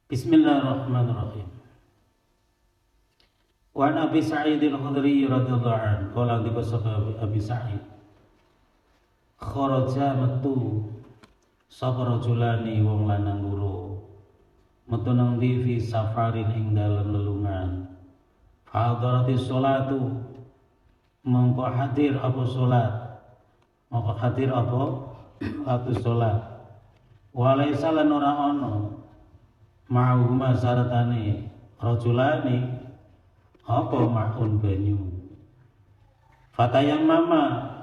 Bismillahirrahmanirrahim. Wa an Abi Sa'id al-Khudri radhiyallahu anhu qala dikasaba Abi Sa'id kharaja metu sapa rajulani wong lanang loro metu nang fi safarin ing dalem lelungan hadarati sholatu mongko hadir apa salat waktu salat walaysa lan ora ana ma'huma saratane rajulani apa ma'un banyu fatayam mama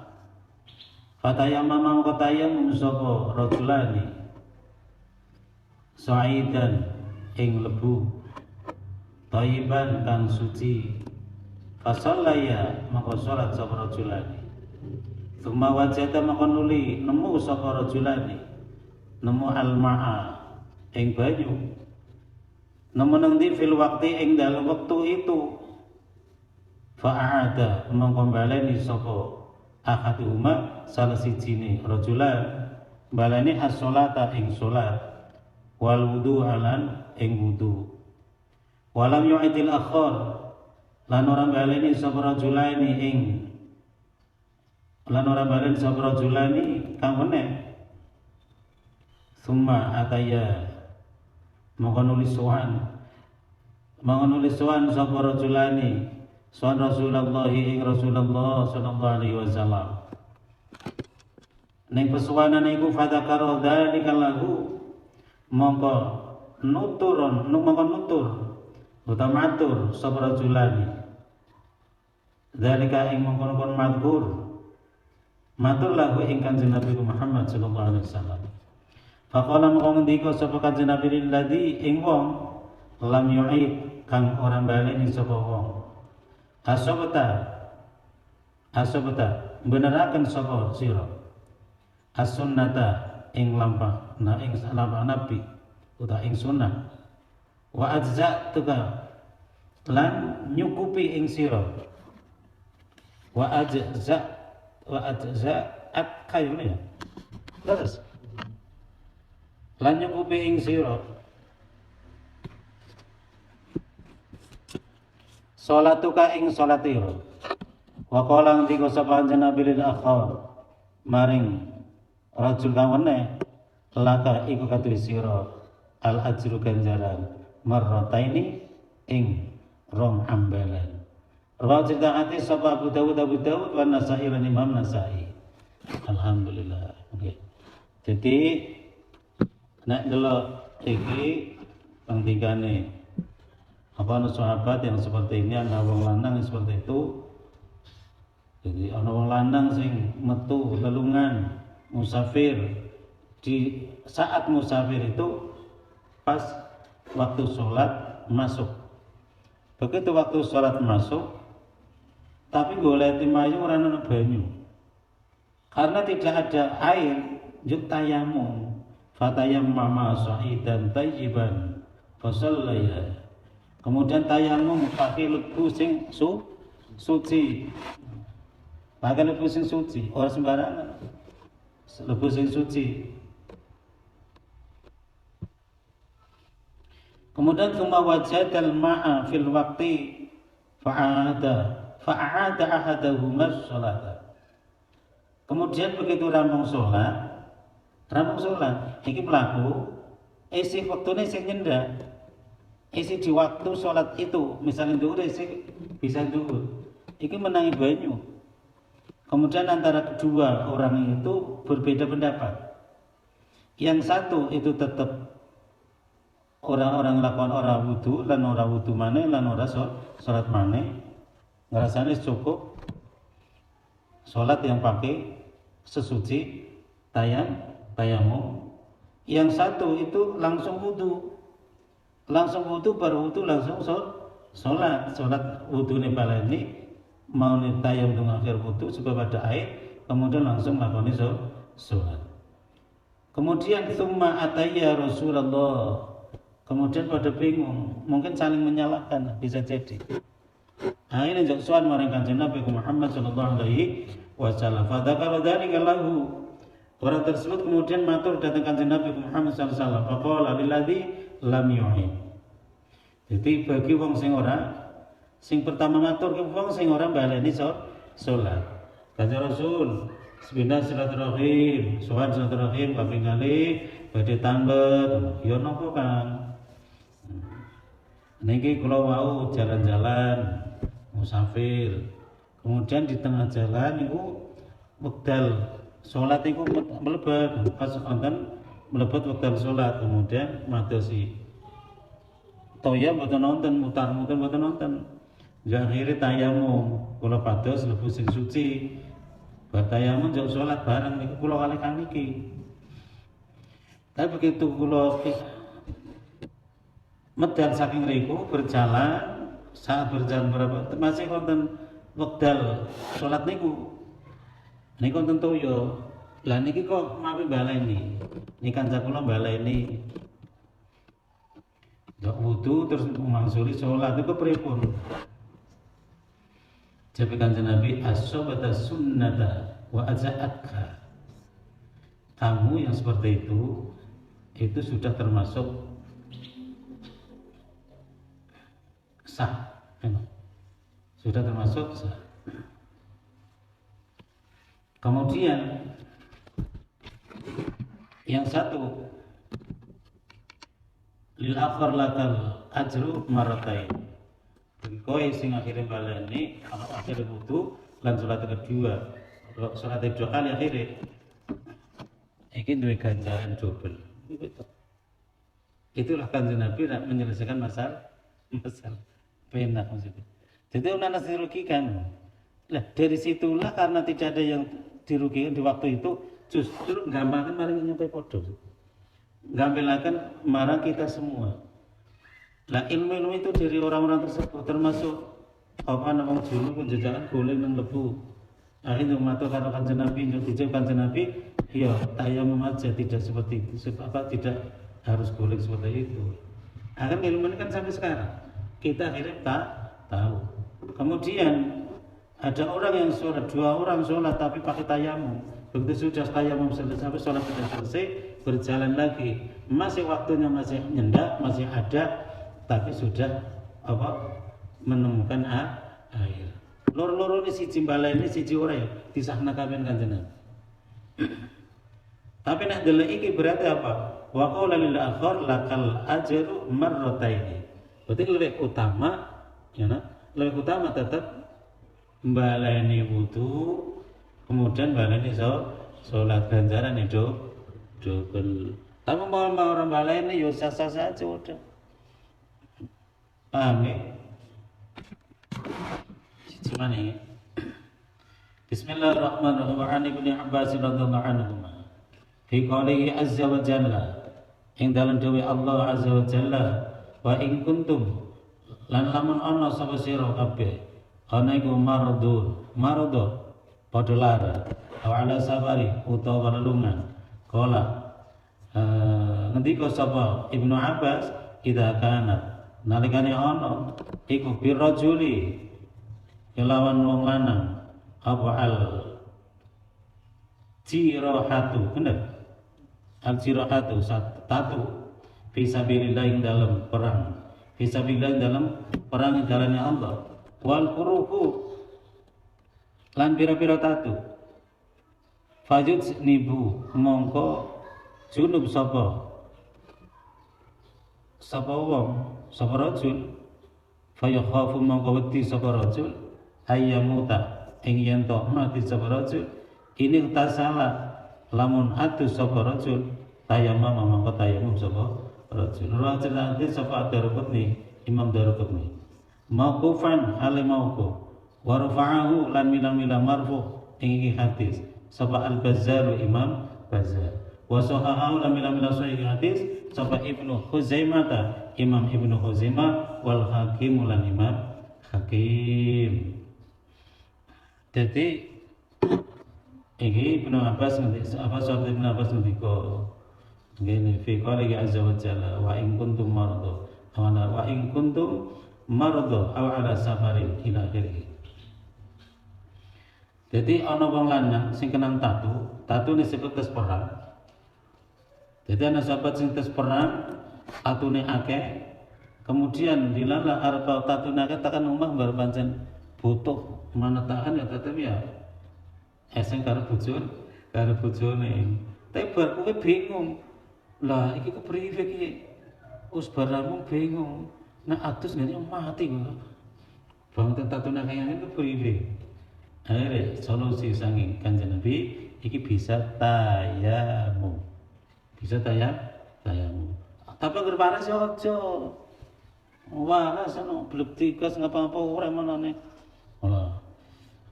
mongko tayamum sapa rajulani sa'idan ing lebu thayyiban kang suci fasallaya mongko salat sapa rajulani tsumma wajada mongko nuli nemu sapa rajulani nemu al-ma'a ing banyu nemu nang di fil waqti ing dalem wektu itu fa'ada mongko baleni sapa ahaduhuma salah sijine rajulan baleni as-sholata ing salat wal wudu alan ing wudu walam yu'idil akhar lan ora baleni sapa rajulani kang meneh summa ataya mongko nulis sowan sapa rajulani sowan Rasulullah ing Rasulullah sallallahu alaihi wasallam ning pesuwanan iku fadzakara dzalika lahu mongko nutur utamatur sapa rajulani dzalika ing mongkon matur lahu ing Kanjeng Nabi Muhammad sallallahu alaihi wasallam faqala mongko ngendika sapa Kanjeng Nabi lilladzi ing wong lam yu'id kang ora baleni sapa wong asabata beneraken sapa sira as-sunnata ing lampah Nabi utawa ing sunnah wa ajza'tuka lan nyukupi ing sira wa ajza'at kayune ya terus lan nyukupi ing sira salatuka ing salatira wa qala ndika sapa Nabi lil akhar maring rajul kang meneh laka iku katuwi sira al ajru ganjaran marrataini ing rong ambalan rawa ceritaati sapa Abu Dawud wa Nasa'i lan Imam Nasa'i alhamdulillah. Oke. Jadi nek delok iki pentingane apa sahabat yang seperti ini, ana wong lanang yang seperti itu. Jadi ana wong lanang sing metu lelungan musafir, di saat musafir itu pas waktu sholat masuk. Begitu waktu sholat masuk, tapi golek timayu ora ana banyu. Karena tidak ada air, juk tayamum. Fatayammama sa'idan tayyiban fasallaya. Kemudian tayamum pakai lebu sing suci. Pakai lebu sing suci, ora sembarangan. Lebu sing suci. Kemudian tsumma wajadal ma'a fil waqti fa'ada ahadahuma sholata. Kemudian begitu rampung sholat iki mlaku isih wektune sing nyendak. Isi di waktu sholat itu, misalnya zuhur isi bisa zuhur, ini menangi banyu. Kemudian antara kedua orang itu berbeda pendapat. Yang satu itu tetap orang-orang lakukan orang wudu, lan orang wudu mana, lan orang sholat mana, ngerasanya cukup sholat yang pakai sesuci tayamum. Yang satu itu langsung wudu baru wudu langsung sholat wudu nih baleni mau nitayam dengan akhir wudu supaya pada air kemudian langsung melakukan sholat. Kemudian tsumma ataya Rasulullah, kemudian pada bingung, mungkin saling menyalahkan, bisa jadi. Nah ini jaksuan maring Kanjeng Nabi Muhammad sallallahu alaihi wasallam. Fadzakara dzalika lahu. Orang tersebut kemudian matur datang Kanjeng Nabi Muhammad sallallahu alaihi wasallam. Faqala lilladzi lam yu'id. Jadi bagi wong sing pertama matur ke wong sing ora baleni salat. Kanjeng Rasul sepindah silaturahim, sowan silaturahim kaping kalih badhe tambet. Ya napa Kang? Niki kula wau jalan-jalan musafir. Kemudian di tengah jalan niku wekdal salat niku mlebet pas wonten mlebet wekdal salat, kemudian madosi toya mboten nonton, mutar-mutar mboten nonton. Ya akhire tayamum, kula pados lebu sing suci. Bar tayamum njok salat bareng niku kula kalih kang niki. Tapi begitu kula medal saking riku berjalan, saat berjalan berapa masih wonten wekdal salat niku wonten toya. Lah niki kok mawi baleni. Niki kanca kula baleni. Ndok wudu terus mangsuli salat niku pripun? Jabe kanjeng Nabi as-sabata sunnata wa aja'atka. Kamu yang seperti itu sudah termasuk sah. Sudah termasuk sah. Kemudian yang satu lil akhir lakal ajru maratain. Bagi kowe sing akhire baleni ana akhire wudu lan salat kedua. Salat kedua kali akhire iki duwe ganjaran double. Itulah kanjeng Nabi menyelesaikan masalah penak maksudnya. Jadi orang dirugikan. Lah dari situlah karena tidak ada yang dirugikan di waktu itu, justru nggambarkan mari nyampe podo. Nggambilaken marang kita semua. Lah ilmu itu dari orang-orang tersebut termasuk apa namanya dulu penjajakan golek nang lebu. Akhirnya matur karo kanjeng Nabi, dijawab kanjeng Nabi, iya tayamum aja tidak seperti itu, sebab tidak harus golek seperti itu. Akan ilmu ini kan sampai sekarang kita akhirnya tak tahu. Kemudian ada orang yang sholat, 2 orang sholat tapi pakai tayamum. Begitu sudah tayamum selesai, sampai sholat sudah selesai, berjalan lagi. Masih waktunya masih nyendak, masih ada, tapi sudah menemukan air. Loro-loro ini siji baleni siji ora ya disahna kabeh kanjeng Nabi. Tapi nek delok iki berarti apa? Wa qala lil akhir lakal ajru marrataini. Berarti lebih utama ya lebih utama tetap baleni wudu kemudian baleni salat ganjaran itu double. Tapi mau orang baleni ya sah-sah saja udah. Paham ya? Cuman ini Bismillahirrahmanirrahim. An Ibnu Abbas radhiyallahu anhu fi qoulihi azza wa jalla, ing dalem dawuh Allah azza wa jalla, wa in kuntum lan lamun ana sapa sira kabeh ana iku mardo padha lara aw ala safari utawa lelungan kala ngendika sapa Ibnu Abbas idza kana nalikane ana iku birrajuli kelawan wong lanang apa al jirahatu bener al jirahatu tatu fisabilillah ing dalam perang fisabilillah dalam perang jalannya Allah wal kuruhu lan pira-pira tatu fajud nibu mongko junub sapa wong sapa rajul fayakhafu mongko wedi sapa rajul ayyamuta ing yen to mati sapa rajul ini tasala lamun atu sapa rajul tayamum mongko tayamum sapa rajul rajul sapa Daraqutni Imam Daraqutni mauqufan ale mauquf wa rafa'ahu lan mila-mila marfu ing hadis sapa Al-Bazzar Imam Bazzar wa sahahahu lan mila-mila sahih hadis sapa Ibnu Khuzaimah Imam Ibnu Khuzaimah wal Hakim lan Imam Hakim. Jadi ini Ibnu Abbas ngendika apa sahabat Ibnu Abbas ngendika ngene fi qouli azza wa jalla wa in kuntum marada aw ala safarin ila akhirih. Jadi ana wong lanang sing kenang tatu ini disebut tes perang. Jadi ana sahabat sing tes perang tatune akeh, kemudian dilala arep tatune akeh tekan omah bar pancen butuh manetakan ya tetep ya eseng karo bojone. Tapi bar kowe bingung. Lah iki kepriwe iki? Us baramu bingung. Nek adus ngene mati kok. Bang tatune akeh ngene kepriwe? Akhirnya solusi sanging Kanjeng Nabi iki bisa tayamum. Bisa tayamum. Tapi agar panas ya aja. Wah, sono blek tikas ngapa-ngapa ora menane. Olah.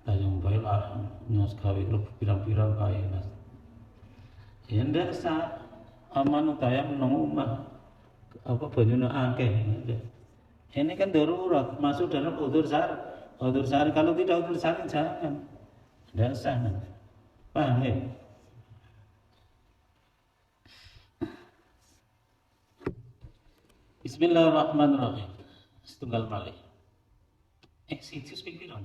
Tayamum bae lah nyos gawe pirang-pirang kae Mas. Ya ndak sa aman tayamum nang omah. Apa banyune akeh. Ini kan darurat, masuk dalam udzur syar'i. Kalau tidak udzur syar'i jangan. Ndak sah. Paham ya? Bismillahirrahmanirrahim. Setunggal malih. Siji ping pira?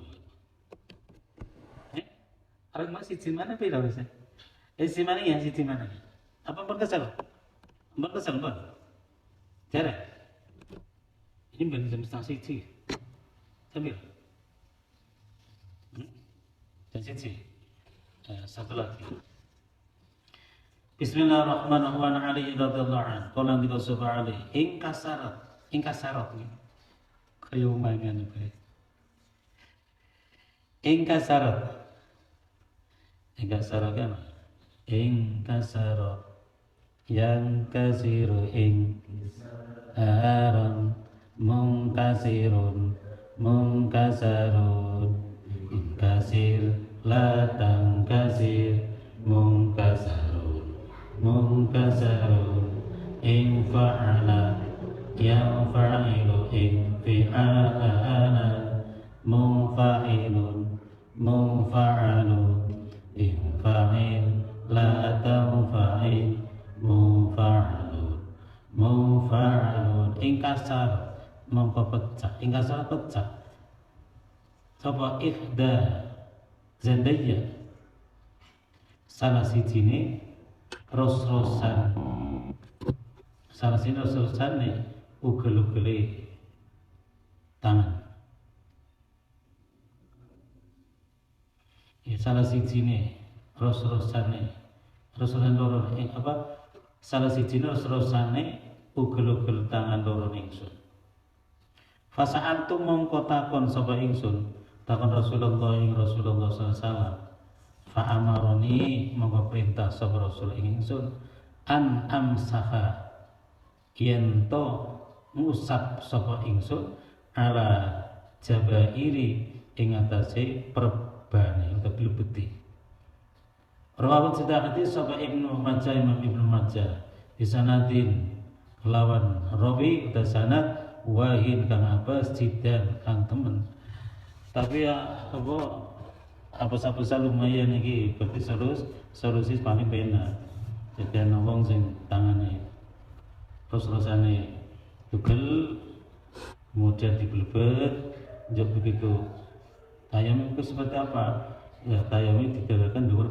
Arep mas siji mana pira wis? Siji mana ya siji mana? Apa pun kesel? Mbak kesel, Mbak? Jare. Ini ben jam setengah siji. Sambil. Jam siji. Satu lagi. Bismillahirrahmanirrahim. Ali radhiyallahu anhu. Qala ndika sapa Ali, ingkasarat iki. Kaya mangan kowe. Ingkasarat kan? Ingkasarat yang kasiru aron mungkasirun mungkasarun ingkasir latang kasir mungkasarun mungkasarun ing fa'ala yang fa'ilu ing fi'ala mungfa'ilun mungfa'alun ing fa'il la tawfa'il mufa'alun ingkasar mongko pecah ingkasar pecah sapa ikhda zandaya salah sijine ros-rosan ugel-ugele tangan ya salah sijine ros-rosan loro apa salah sijine ros-rosane ugel-ugel tangan loro ingsun. Fasa'antum mongko takon sapa ingsun, takon Rasulullah sallallahu alaihi wasallam. Fa'amaroni mongko perintah sapa Rasul ingsun an amsaha yen to ngusap sapa ingsun ala jabairi ing atase perbane utawa blebeti. Rawat sedahati sapa Ibnu Majah Imam Ibnu Majah disanadin lawan rawi uta sanad wahin kang apa sidan kang temen. Tapi ya apa lumayan iki berarti solusi paling benar. Jadi ana wong sing tangane terus-terusane tugel kemudian diblebet njok begitu. Tayamum itu seperti apa? Ya tayamum digawekan dhuwur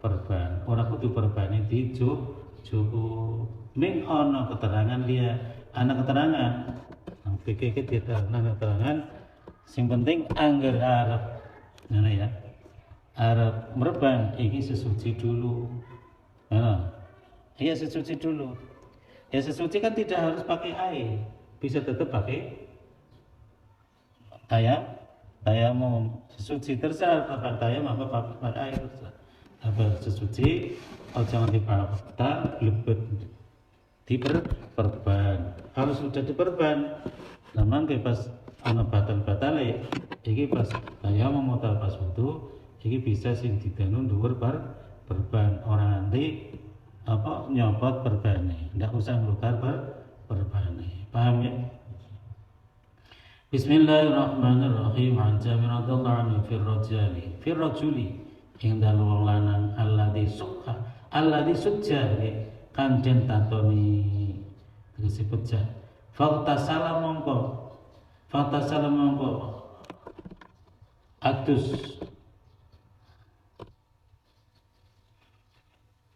perban. Ora kudu perbane cukup ning ana keterangan dia ana keterangan nang PKK dia ana keterangan sing penting angger arep ngene ya arep merban iki sesuci dulu iya sesuci dulu ya sesuci kan tidak harus pakai air bisa tetap pakai tayamum sesuci terserah pakai tayamum apa pakai air apa sesuci jangan dipakai lebet diperban. Kalau sudah diperban memang pas ana batal-batal ya iki pas tayamum utawa pas wudu iki bisa sing didanu dhuwur perban orang nanti apa nyopot perbane ndak usah nglukar perbane paham ya. Bismillahirrahmanirrahim. An Jabir radhiyallahu anhu fi rajuli ing dalem wong lanang alladzi sujja kan den tatoni tegese pecah fakta salam mongko atus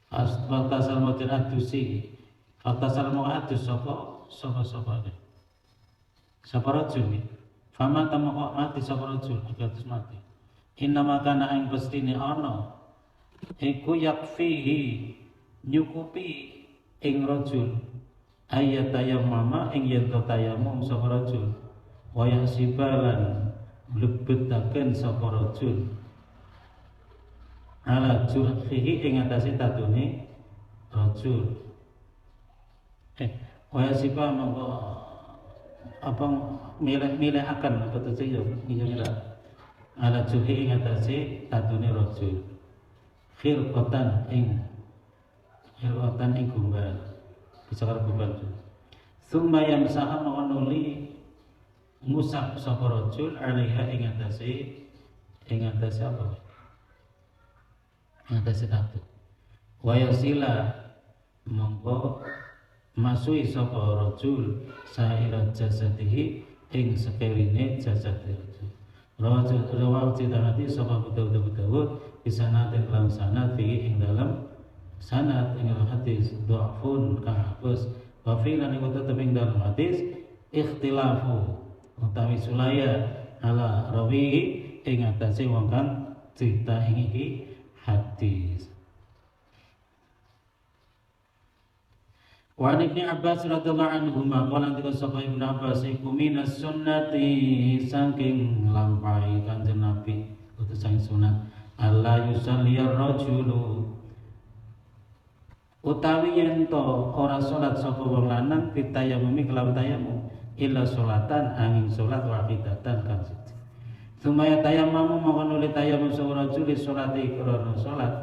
fakta salam adusi fakta salam atus sapa sapa-sapane. Sapa rajul iki. Fama tamoko mati sapa rajul, terus mati. Inna makana ing pestine ana iku yakfihi nyukupi ing rajul ayat tayammama ing yen tayammum sapa rajul wa yasibalan blebetaken sapa rajul ala jurhihi ing atase tatune rajul wa yasiba mongko apa milih akan apa to ya ala jurhihi ing atase tatune rajul khirqatan ing gumbal bisa karo gumbal summa yamsaha nuli ngusap sapa rajul alaiha ing atase apa ing atase tatu wa yasila mongko masui sapa rajul saira jasadihi ing sekeline jasad rajul rawal citanati sapa Dawud bisa nanti dalam sanad fi ing dalam sanad ing hadis dhafun kang hapus wa fi lan iku tetep ing dalam hadis ikhtilafu utawi sulaya ala rawi ing atase wong kang cerita ing iki hadis. Wa Ibnu Abbas radhiyallahu anhu qala antika sapa Ibnu Abbas iku minas sunnati saking lampahi Kanjeng Nabi utusan sunat Allah yusalliyar rajulu utawi yen to ora salat sapa wong lanang pitayamumi kelawan tayamum illa salatan angin salat wahidatan kang siji sumaya tayamum mongko nuli tayamum sapa rajul salati krana salat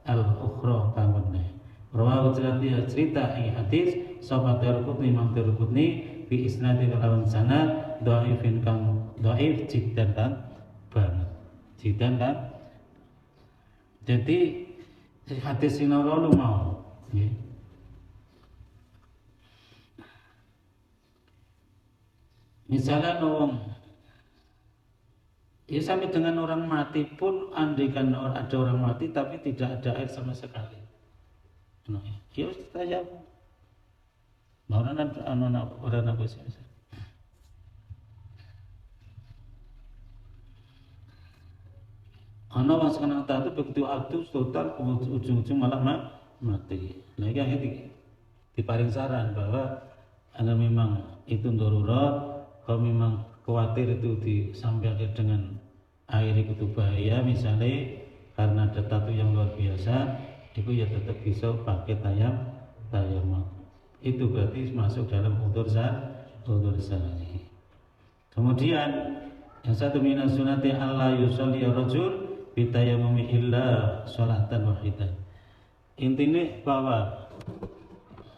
al ukhra kang weneh rawahu cerita ing hadis sapa Darqutni Imam Darqutni bi isnadi kelawan sanad dhaifin kang dhaif jiddan kan banget jiddan kan. Jadi hadis sing lalu mau nggih. Misalnya wong ya sampai dengan orang mati pun andaikan ada orang mati tapi tidak ada air sama sekali. Nah, ya saja. Orang apa sih? Ana wong sekarang tatu begitu aktif total ujung-ujung malah mati. Nah ini akhirnya diparing saran bahwa anda memang itu darurat, kalau memang khawatir itu disampaikan dengan air itu bahaya misalnya karena ada tatu yang luar biasa, itu ya tetap bisa pakai tayamum. Itu berarti masuk dalam udzur syar'i. Kemudian yang satu minas sunati Allah yusolli rajul bitayamumi illa sholatan wahidah. Intinya bahwa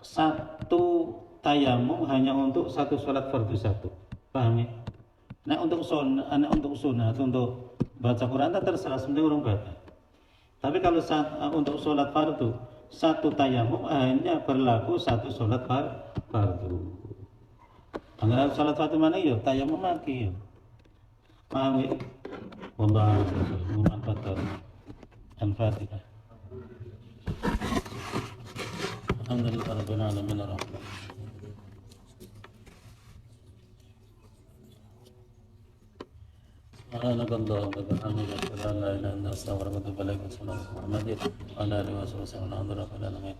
satu tayamum hanya untuk satu sholat fardu satu. Paham ya? Nah untuk sunat, untuk baca Quran terserah sebenarnya orang baca. Tapi kalau untuk sholat fardu satu tayamum hanya berlaku satu sholat fardu. Anggap sholat fardu mana ya? Tayamum lagi ya. Paham ya? Wallahu a'lam. Al-Fatihah. Alhamdulillah rabbil alamin arrahman. Subhanallah wa bihamdihi la ilaha illa anta astaghfiruka wa atubu ilaik. Assalamu alaikum warahmatullahi wabarakatuh.